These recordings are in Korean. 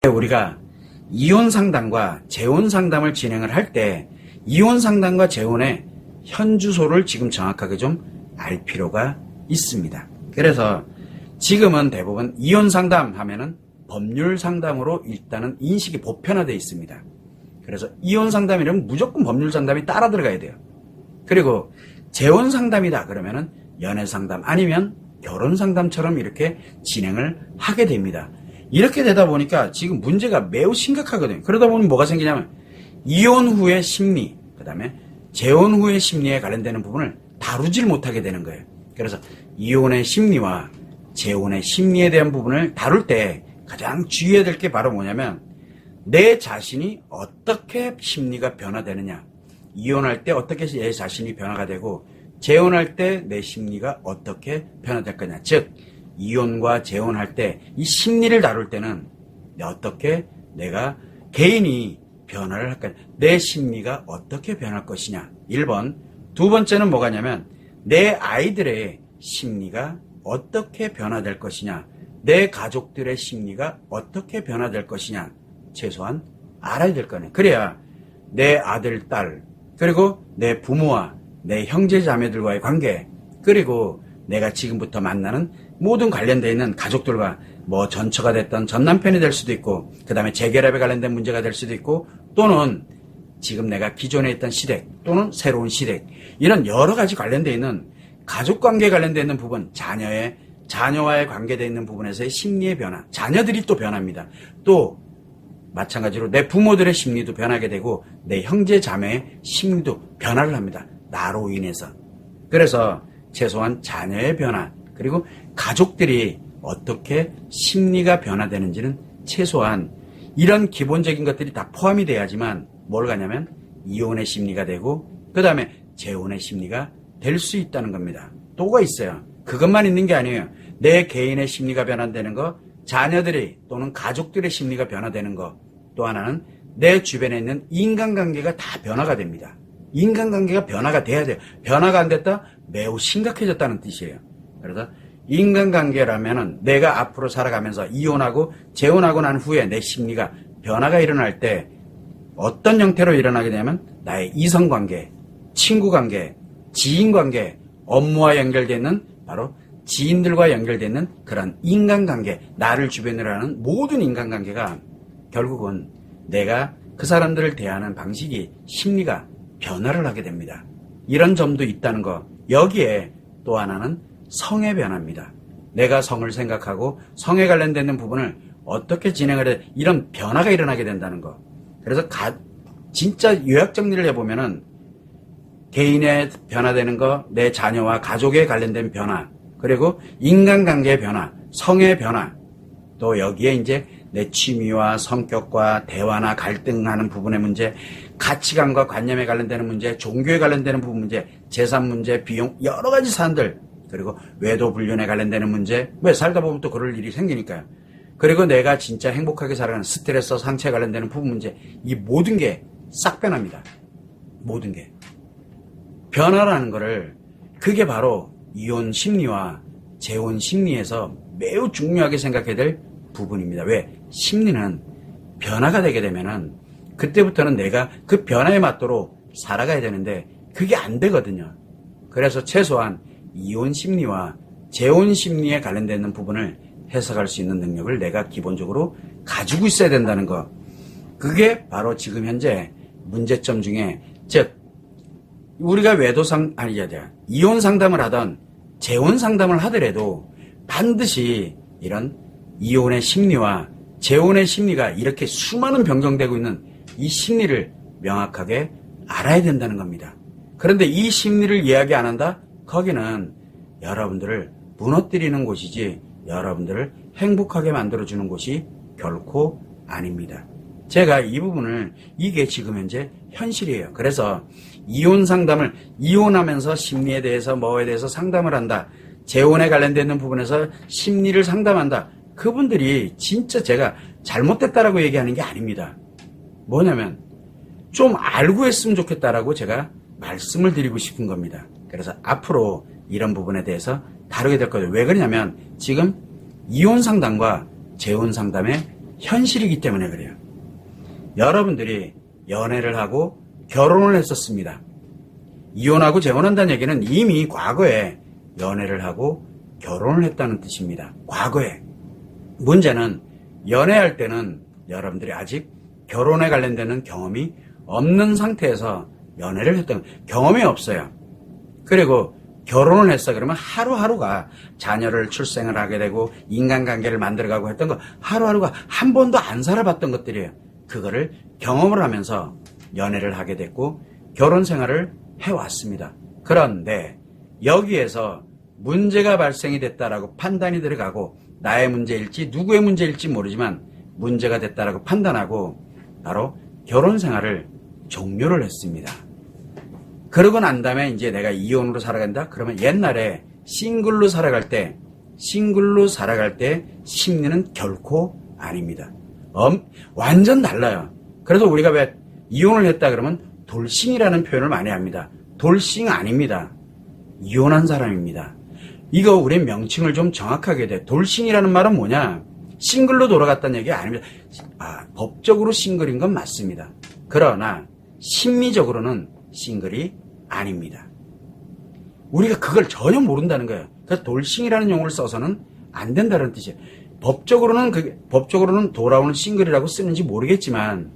우리가 이혼 상담과 재혼 상담을 진행을 할 때 이혼 상담과 재혼의 현 주소를 지금 정확하게 좀 알 필요가 있습니다. 그래서 지금은 대부분 이혼 상담 하면은 법률 상담으로 일단은 인식이 보편화되어 있습니다. 그래서 이혼 상담이라면 무조건 법률 상담이 따라 들어가야 돼요. 그리고 재혼 상담이다 그러면은 연애 상담 아니면 결혼 상담처럼 이렇게 진행을 하게 됩니다. 이렇게 되다 보니까 지금 문제가 매우 심각하거든요. 그러다 보면 뭐가 생기냐면 이혼 후의 심리, 그 다음에 재혼 후의 심리에 관련되는 부분을 다루질 못하게 되는 거예요. 그래서 이혼의 심리와 재혼의 심리에 대한 부분을 다룰 때 가장 주의해야 될 게 바로 뭐냐면 내 자신이 어떻게 심리가 변화되느냐, 이혼할 때 어떻게 내 자신이 변화가 되고 재혼할 때 내 심리가 어떻게 변화될 거냐. 즉 이혼과 재혼할 때 이 심리를 다룰 때는 어떻게 내가 개인이 변화를 할까, 내 심리가 어떻게 변할 것이냐. 1번. 두 번째는 뭐가냐면 내 아이들의 심리가 어떻게 변화될 것이냐, 내 가족들의 심리가 어떻게 변화될 것이냐 최소한 알아야 될 거네. 그래야 내 아들, 딸, 그리고 내 부모와 내 형제 자매들과의 관계, 그리고 내가 지금부터 만나는 모든 관련되어 있는 가족들과 뭐 전처가 됐던 전 남편이 될 수도 있고, 그 다음에 재결합에 관련된 문제가 될 수도 있고, 또는 지금 내가 기존에 있던 시댁 또는 새로운 시댁, 이런 여러 가지 관련되어 있는 가족관계에 관련되어 있는 부분, 자녀와의 관계되어 있는 부분에서의 심리의 변화, 자녀들이 또 변합니다. 또 마찬가지로 내 부모들의 심리도 변하게 되고 내 형제 자매의 심리도 변화를 합니다. 나로 인해서. 그래서 최소한 자녀의 변화, 그리고 가족들이 어떻게 심리가 변화되는지는 최소한 이런 기본적인 것들이 다 포함이 돼야지만 뭘 가냐면 이혼의 심리가 되고 그 다음에 재혼의 심리가 될 수 있다는 겁니다. 또가 있어요. 그것만 있는 게 아니에요. 내 개인의 심리가 변화되는 거, 자녀들이 또는 가족들의 심리가 변화되는 거, 또 하나는 내 주변에 있는 인간관계가 다 변화가 됩니다. 인간관계가 변화가 돼야 돼요. 변화가 안 됐다? 매우 심각해졌다는 뜻이에요. 그래서 인간관계라면은 내가 앞으로 살아가면서 이혼하고 재혼하고 난 후에 내 심리가 변화가 일어날 때 어떤 형태로 일어나게 되냐면 나의 이성관계, 친구관계, 지인관계, 업무와 연결되는 바로 지인들과 연결되는 그런 인간관계, 나를 주변으로 하는 모든 인간관계가 결국은 내가 그 사람들을 대하는 방식이 심리가 변화를 하게 됩니다. 이런 점도 있다는 거. 여기에 또 하나는 성의 변화입니다. 내가 성을 생각하고 성에 관련되는 부분을 어떻게 진행을 해, 이런 변화가 일어나게 된다는 거. 그래서 진짜 요약 정리를 해보면은 개인의 변화되는 거, 내 자녀와 가족에 관련된 변화, 그리고 인간관계의 변화, 성의 변화, 또 여기에 이제 내 취미와 성격과 대화나 갈등하는 부분의 문제, 가치관과 관념에 관련되는 문제, 종교에 관련되는 부분 문제, 재산 문제, 비용, 여러 가지 사안들, 그리고 외도 불륜에 관련되는 문제, 왜 살다 보면 또 그럴 일이 생기니까요. 그리고 내가 진짜 행복하게 살아가는 스트레스, 상처에 관련되는 부분 문제, 이 모든 게 싹 변합니다. 모든 게. 변화라는 거를, 그게 바로 이혼 심리와 재혼 심리에서 매우 중요하게 생각해야 될 부분입니다. 왜? 심리는 변화가 되게 되면은 그때부터는 내가 그 변화에 맞도록 살아가야 되는데 그게 안 되거든요. 그래서 최소한 이혼 심리와 재혼 심리에 관련되는 부분을 해석할 수 있는 능력을 내가 기본적으로 가지고 있어야 된다는 거. 그게 바로 지금 현재 문제점 중에, 즉 우리가 이혼 상담을 하던 재혼 상담을 하더라도 반드시 이런 이혼의 심리와 재혼의 심리가 이렇게 수많은 변경되고 있는 이 심리를 명확하게 알아야 된다는 겁니다. 그런데 이 심리를 이야기 안 한다? 거기는 여러분들을 무너뜨리는 곳이지 여러분들을 행복하게 만들어주는 곳이 결코 아닙니다. 제가 이 부분을, 이게 지금 현재 현실이에요. 그래서 이혼 상담을, 이혼하면서 심리에 대해서 뭐에 대해서 상담을 한다, 재혼에 관련되는 부분에서 심리를 상담한다, 그분들이 진짜 제가 잘못됐다라고 얘기하는 게 아닙니다. 뭐냐면 좀 알고 했으면 좋겠다라고 제가 말씀을 드리고 싶은 겁니다. 그래서 앞으로 이런 부분에 대해서 다루게 될 거예요. 왜 그러냐면 지금 이혼 상담과 재혼 상담의 현실이기 때문에 그래요. 여러분들이 연애를 하고 결혼을 했었습니다. 이혼하고 재혼한다는 얘기는 이미 과거에 연애를 하고 결혼을 했다는 뜻입니다. 과거에. 문제는 연애할 때는 여러분들이 아직 결혼에 관련되는 경험이 없는 상태에서 연애를 했던 경험이 없어요. 그리고 결혼을 했어 그러면 하루하루가 자녀를 출생을 하게 되고 인간관계를 만들어가고 했던 거 하루하루가 한 번도 안 살아봤던 것들이에요. 그거를 경험을 하면서 연애를 하게 됐고 결혼 생활을 해왔습니다. 그런데 여기에서 문제가 발생이 됐다라고 판단이 들어가고 나의 문제일지 누구의 문제일지 모르지만 문제가 됐다라고 판단하고 바로 결혼 생활을 종료를 했습니다. 그러고 난 다음에 이제 내가 이혼으로 살아간다? 그러면 옛날에 싱글로 살아갈 때 심리는 결코 아닙니다. 완전 달라요. 그래서 우리가 왜 이혼을 했다 그러면 돌싱이라는 표현을 많이 합니다. 돌싱 아닙니다. 이혼한 사람입니다. 이거 우리 명칭을 좀 정확하게 돼. 돌싱이라는 말은 뭐냐? 싱글로 돌아갔다는 얘기 아닙니다. 법적으로 싱글인 건 맞습니다. 그러나 심리적으로는 싱글이 아닙니다. 우리가 그걸 전혀 모른다는 거예요. 그래서 돌싱이라는 용어를 써서는 안 된다는 뜻이에요. 법적으로는 돌아오는 싱글이라고 쓰는지 모르겠지만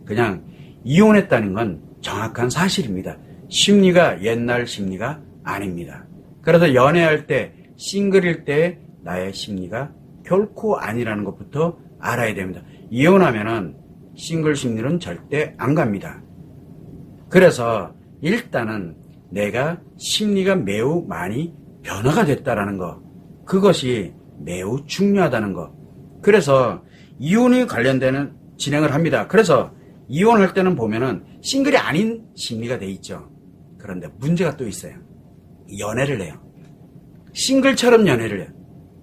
그냥 이혼했다는 건 정확한 사실입니다. 심리가 옛날 심리가 아닙니다. 그래서 연애할 때 싱글일 때 나의 심리가 결코 아니라는 것부터 알아야 됩니다. 이혼하면은 싱글 심리는 절대 안 갑니다. 그래서 일단은 내가 심리가 매우 많이 변화가 됐다라는 거, 그것이 매우 중요하다는 거. 그래서 이혼이 관련되는 진행을 합니다. 그래서 이혼할 때는 보면은 싱글이 아닌 심리가 돼 있죠. 그런데 문제가 또 있어요. 연애를 해요. 싱글처럼 연애를 해요.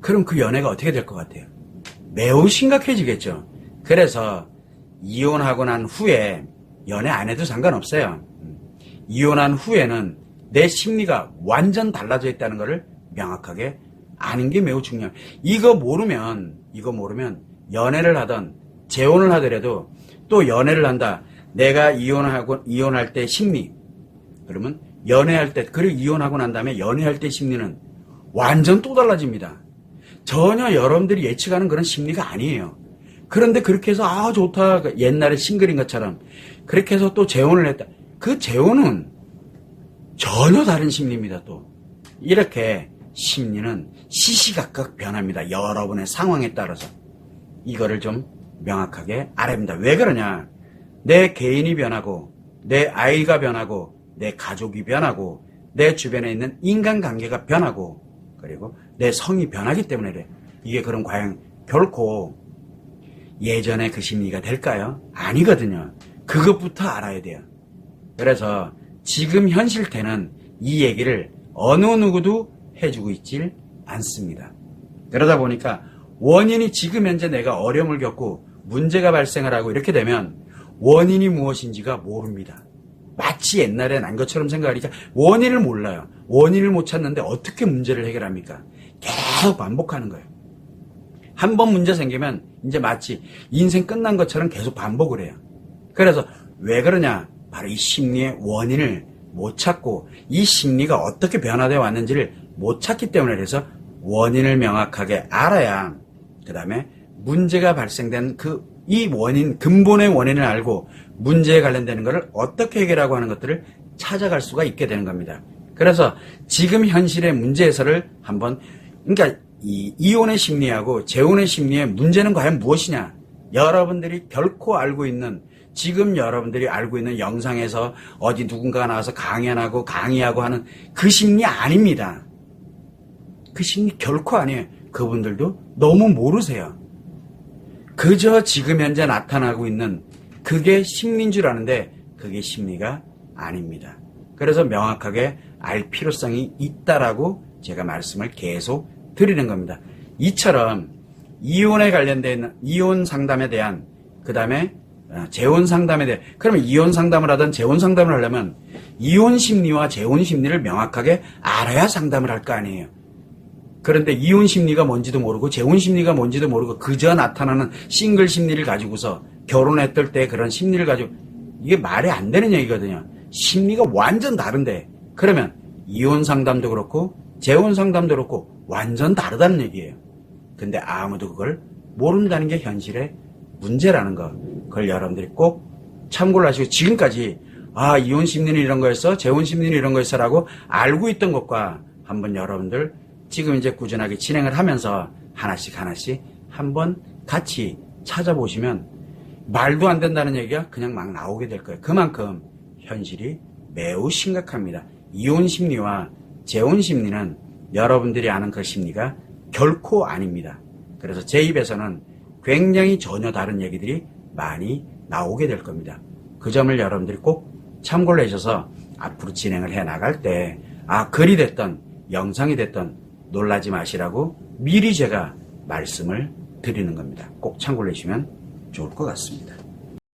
그럼 그 연애가 어떻게 될 것 같아요? 매우 심각해지겠죠. 그래서 이혼하고 난 후에 연애 안 해도 상관없어요. 이혼한 후에는 내 심리가 완전 달라져 있다는 것을 명확하게 아는 게 매우 중요해요. 이거 모르면 연애를 하던 재혼을 하더라도 또 연애를 한다. 내가 이혼할 때 심리, 그러면 연애할 때, 그리고 이혼하고 난 다음에 연애할 때 심리는 완전 또 달라집니다. 전혀 여러분들이 예측하는 그런 심리가 아니에요. 그런데 그렇게 해서 좋다, 옛날에 싱글인 것처럼 그렇게 해서 또 재혼을 했다. 그 재혼은 전혀 다른 심리입니다. 또 이렇게 심리는 시시각각 변합니다. 여러분의 상황에 따라서. 이거를 좀 명확하게 알아야 합니다. 왜 그러냐? 내 개인이 변하고 내 아이가 변하고 내 가족이 변하고 내 주변에 있는 인간관계가 변하고 그리고 내 성이 변하기 때문에 그래. 이게 그럼 과연 결코 예전에 그 심리가 될까요? 아니거든요. 그것부터 알아야 돼요. 그래서 지금 현실태는 이 얘기를 어느 누구도 해주고 있질 않습니다. 그러다 보니까 원인이 지금 현재 내가 어려움을 겪고 문제가 발생을 하고 이렇게 되면 원인이 무엇인지가 모릅니다. 마치 옛날에 난 것처럼 생각하니까 원인을 몰라요. 원인을 못 찾는데 어떻게 문제를 해결합니까? 계속 반복하는 거예요. 한 번 문제 생기면 이제 마치 인생 끝난 것처럼 계속 반복을 해요. 그래서 왜 그러냐? 바로 이 심리의 원인을 못 찾고 이 심리가 어떻게 변화되어 왔는지를 못 찾기 때문에 그래서 원인을 명확하게 알아야 그 다음에 문제가 발생된 이 원인, 근본의 원인을 알고 문제에 관련되는 것을 어떻게 해결하고 하는 것들을 찾아갈 수가 있게 되는 겁니다. 그래서 지금 현실의 문제 해설을 그러니까 이 이혼의 심리하고 재혼의 심리의 문제는 과연 무엇이냐? 여러분들이 결코 알고 있는, 지금 여러분들이 알고 있는 영상에서 어디 누군가가 나와서 강의하고 하는 그 심리 아닙니다. 그 심리 결코 아니에요. 그분들도 너무 모르세요. 그저 지금 현재 나타나고 있는 그게 심리인 줄 아는데 그게 심리가 아닙니다. 그래서 명확하게 알 필요성이 있다라고 제가 말씀을 계속 드리는 겁니다. 이처럼 이혼에 관련된 이혼 상담에 대한, 그 다음에 재혼 상담에 대한, 그러면 이혼 상담을 하든 재혼 상담을 하려면 이혼 심리와 재혼 심리를 명확하게 알아야 상담을 할 거 아니에요. 그런데 이혼 심리가 뭔지도 모르고 재혼 심리가 뭔지도 모르고 그저 나타나는 싱글 심리를 가지고서 결혼했을 때 그런 심리를 가지고 이게 말이 안 되는 얘기거든요. 심리가 완전 다른데 그러면 이혼 상담도 그렇고 재혼 상담도 그렇고 완전 다르다는 얘기예요. 근데 아무도 그걸 모른다는 게 현실의 문제라는 거. 그걸 여러분들이 꼭 참고를 하시고 지금까지 이혼 심리는 이런 거였어, 재혼 심리는 이런 거였어라고 알고 있던 것과 한번 여러분들 지금 이제 꾸준하게 진행을 하면서 하나씩 한번 같이 찾아보시면 말도 안 된다는 얘기가 그냥 막 나오게 될 거예요. 그만큼 현실이 매우 심각합니다. 이혼 심리와 재혼 심리는 여러분들이 아는 그 심리가 결코 아닙니다. 그래서 제 입에서는 굉장히 전혀 다른 얘기들이 많이 나오게 될 겁니다. 그 점을 여러분들이 꼭 참고를 해주셔서 앞으로 진행을 해 나갈 때 글이 됐던 영상이 됐던 놀라지 마시라고 미리 제가 말씀을 드리는 겁니다. 꼭 참고를 해주시면 좋을 것 같습니다.